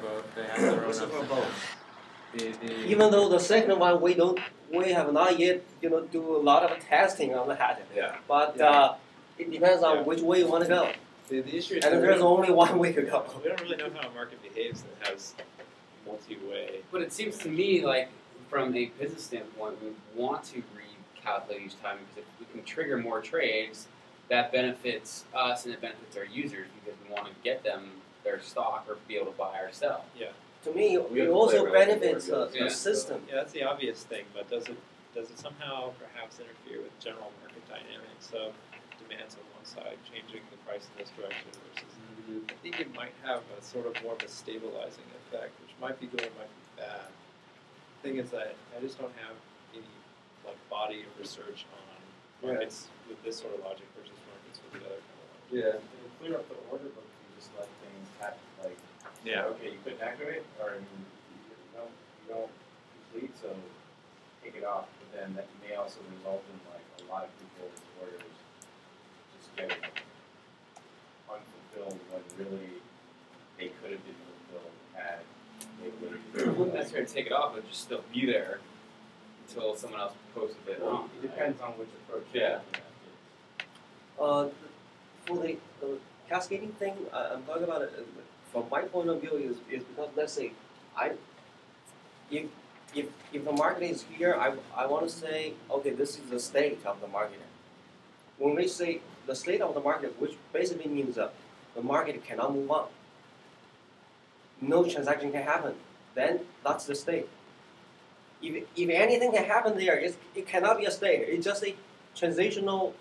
Both. They have their own It's ups for and both. downs. Even though the second one we have not yet do a lot of testing on that. Yeah. But Yeah. it depends on Yeah. which way you want to go. The issue is And that there's only one way to go. we don't really know how a market behaves that has multi-way. But it seems to me like, from a business standpoint, we want to recalculate each time because if we can trigger more trades, that benefits us and it benefits our users because we want to get them their stock or be able to buy or sell. Yeah. To me, We have it to also play around with benefits more the goods. system. Yeah, that's the obvious thing, but does it somehow perhaps interfere with general market dynamics of demands on one side, changing the price in this direction versus? I think it might have a sort of more of a stabilizing effect, which might be good, might be bad. The thing is that I just don't have any body of research on markets with this sort of logic versus markets with the other kind of logic. Yeah, to clear up the order book, you just let things happen. Okay, you couldn't activate, or you don't complete, so take it off. But then that may also result in a lot of people's orders just getting unfulfilled when really they could have been fulfilled had they I wouldn't necessarily take it off, but just still be there until someone else posted it wrong. It depends on which approach. Yeah. For the cascading thing, I'm talking about it from my point of view is because let's say if the market is here, I want to say okay, this is the state of the market. When we say the state of the market, which basically means the market cannot move on, no transaction can happen, then that's the state. If anything can happen there, it cannot be a state. It's just a transitional,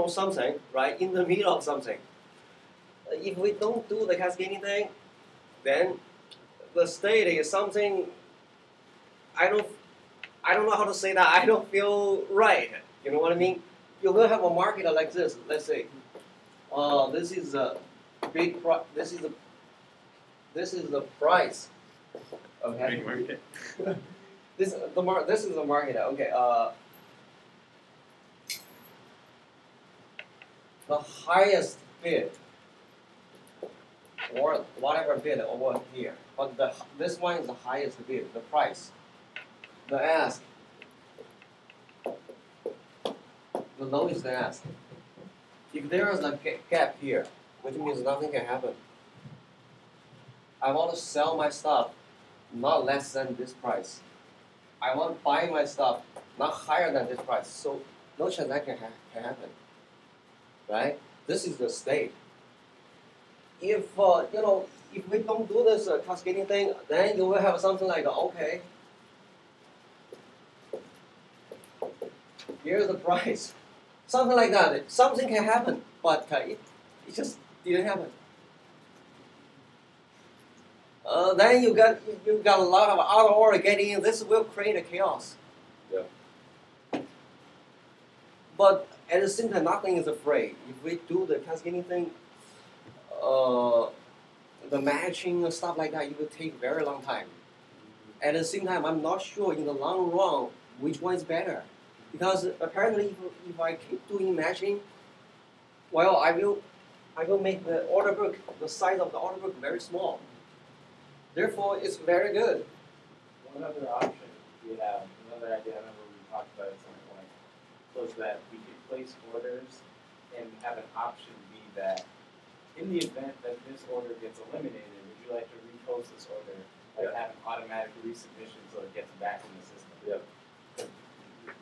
something, right, in the middle of something. If we don't do the cascading thing, then the state is something. I don't know how to say that. I don't feel right. You know what I mean? You will have a market like this. Let's say, this is a big. This is the price. Okay. Big market. This is the market. Okay. The highest bid, or whatever bid over here, but this one is the highest bid. The price, the ask, the lowest ask. If there is a gap here, which means nothing can happen. I want to sell my stuff not less than this price. I want to buy my stuff not higher than this price, so no transaction can happen. Right? This is the state. If if we don't do this cascading thing, then you will have something like okay, here's the price, something like that. Something can happen, but it just didn't happen. Then you got a lot of other order getting in. This will create a chaos. Yeah. But at the same time, nothing is afraid. If we do the cascading thing, the matching and stuff like that, it will take a very long time. At the same time, I'm not sure in the long run which one is better, because apparently, if I keep doing matching, well, I will make the order book, the size of the order book, very small. Therefore, it's very good. One other option we have, another idea I remember we talked about at some point, was that we could place orders and have an option be that in the event that this order gets eliminated, would you like to repost this order, have an automatic resubmission so it gets back in the system? Yeah.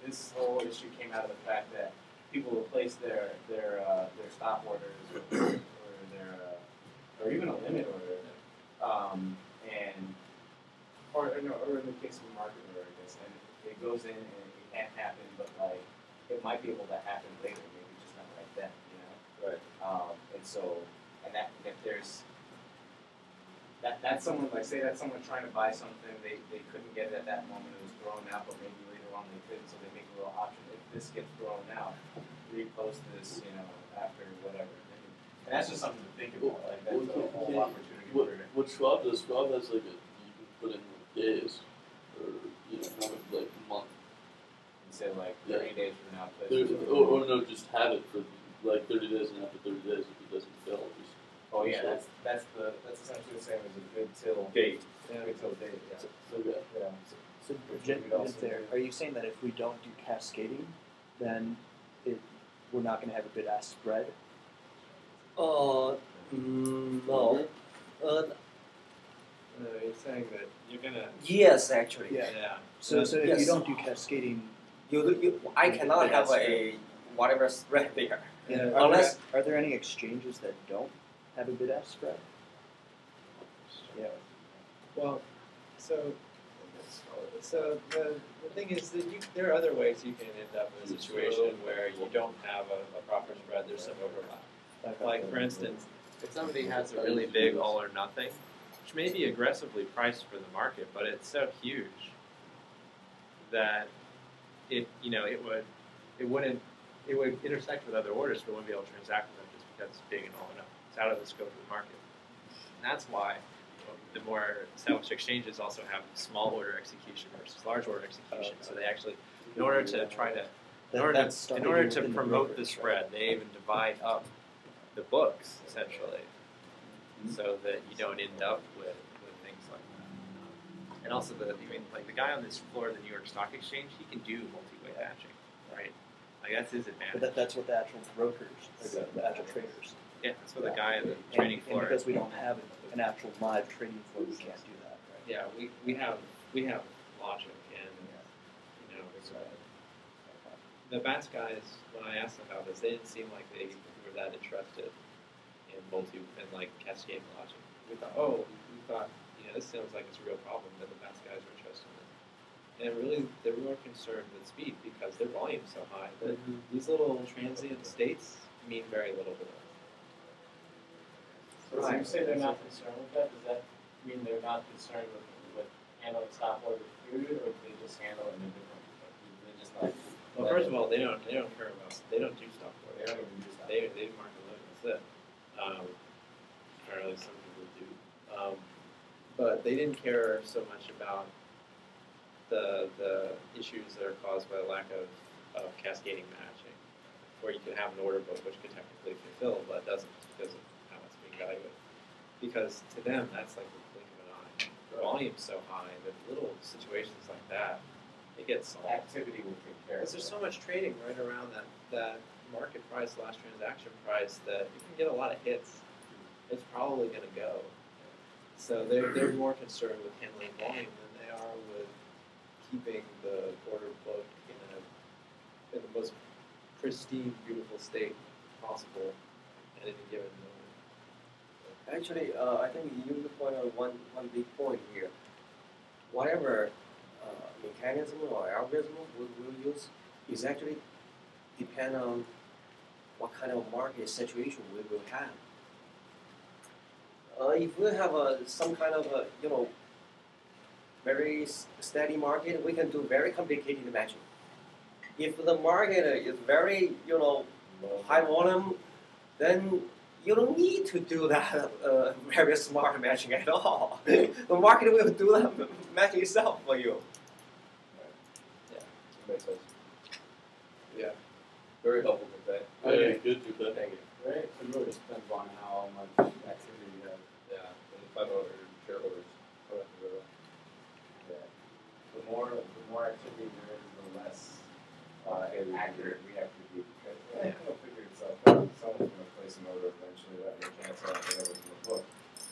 This whole issue came out of the fact that people will place their stop orders or even a limit order, or in the case of a market order, I guess, and it goes in and it can't happen, but it might be able to happen later, maybe just not right then, Right. And if there's that's someone, say that's someone trying to buy something, they couldn't get it at that moment, it was thrown out, but maybe later on they could, so they make a little option. If this gets thrown out, repost this, after whatever. And that's just something to think about. That's a whole opportunity. What Schwab does, Schwab has you can put in days, or a month. And say 30 days from now. Or no, just have it for 30 days, and after 30 days, if it doesn't fill, just Oh yeah, that's essentially the same as a good till Date. Good till date. Yeah. Okay. Yeah. So, just there, are you saying that if we don't do cascading, then we're not going to have a bid-ask spread? No. You're saying that you're gonna. Yes, actually. Yeah. So if Yes. you don't do cascading, I cannot have That's a whatever spread there. then Unless are there any exchanges that don't have a bid-ask spread? Yeah. Well, so the thing is that there are other ways you can end up in a situation where you don't have a proper spread. There's some overlap. Like for instance, if somebody has a really big all or nothing, which may be aggressively priced for the market, but it's so huge that it would intersect with other orders, but it wouldn't be able to transact with them just because it's big and all or nothing. It's out of the scope of the market. And that's why the more established exchanges also have small order execution versus large order execution. So they actually, in order to promote the spread, they even divide up the books essentially, so that you don't end up with things like that. And also the guy on this floor of the New York Stock Exchange, he can do multi-way matching, right? Like that's his advantage. But that's what the actual brokers, the actual traders. Yeah, that's what the guy on the trading floor. And because we don't have an actual live trading floor, we can't do that, right? Yeah, we have logic, and the Bats guys, when I asked them about this, they didn't seem like they were that interested in cascade logic. We thought, this sounds like it's a real problem that the Bats guys are interested in. And really, they're more concerned with speed because their volume's so high that these little transient states mean very little to them. So you say they're not concerned with that? Does that mean they're not concerned with handling stop order period, or do they just handle it in a different way? They're just like. Well, first of all, they don't care about. They don't do stop order. They don't even do stop. They mark the limit. That's it. Or at least some people do. But they didn't care so much about the issues that are caused by the lack of cascading matching, where you could have an order book which could technically fulfill, but doesn't because of how it's being valued. Because to them, that's like the blink of an eye. The volume's so high that little situations like that, it gets solved. Activity will take care of it. Because there's so much trading right around that market price, last transaction price, that you can get a lot of hits. It's probably going to go. So they're more concerned with handling volume than they are with keeping the order book in the most pristine, beautiful state possible at any given moment. Actually, I think you point out one big point here. Whatever mechanism or algorithm we will use is actually depend on what kind of market situation we will have. If we have some kind of very steady market, we can do very complicated matching. If the market is very high volume, then you don't need to do that very smart matching at all. The market will do that matching itself for you. Makes sense. Yeah. Very helpful with that. Okay, good with that. Thank you. Right? It really just depends on how much activity you have. Yeah. And the federal shareholders put up the The more activity there is, the less accurate we have to be. Because it'll figure itself out. Someone's going to place an order eventually that will cancel out whatever's in the book.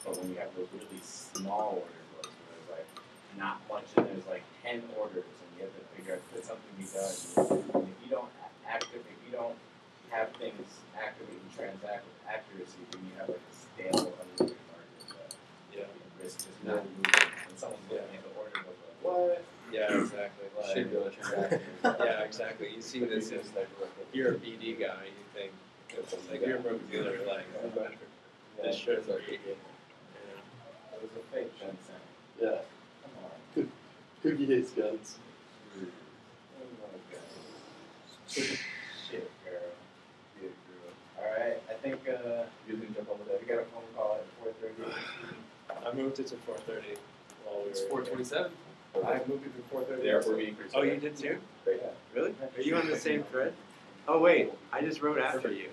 But when you have those really small order books where there's like not much and there's like 10 orders and you have to figure out could something be done. And if you don't have things activate and transact with accuracy, then you have like a stale unmoving market that risk just not moving. And someone's looking at the order book like, what? Yeah, exactly. Like, should be able to transact. Yeah, exactly. You see this if you're a BD guy, you think like you're a broker dealer, like this shows like it was a fake Jensen. Yeah. Come on. Cookie hates guns. Shit, girl. Alright, I think you can jump over there. We got a phone call at 4:30. I moved it to 4:30 while we were. It's 4:27. I moved it to 4:30. Therefore, we increased. Oh, you did too? Yeah. Really? Are you on the same thread? Oh wait, I just wrote after you.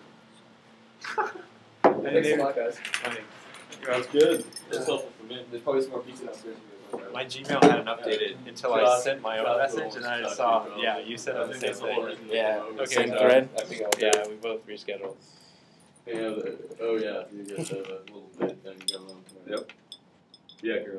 And Thanks they- a lot, guys. Funny. That's good. That's helpful for me. There's probably some more pizza downstairs. My Gmail hadn't updated until I Josh- sent my own Josh message, almost and I got saw, you, yeah, you said I the think same that's the whole thing. reason. Yeah. Okay, Okay. Same Thread. I think I'll Yeah, we both rescheduled. And, oh yeah, you get the little bit thing going on. Yep. Yeah, girl.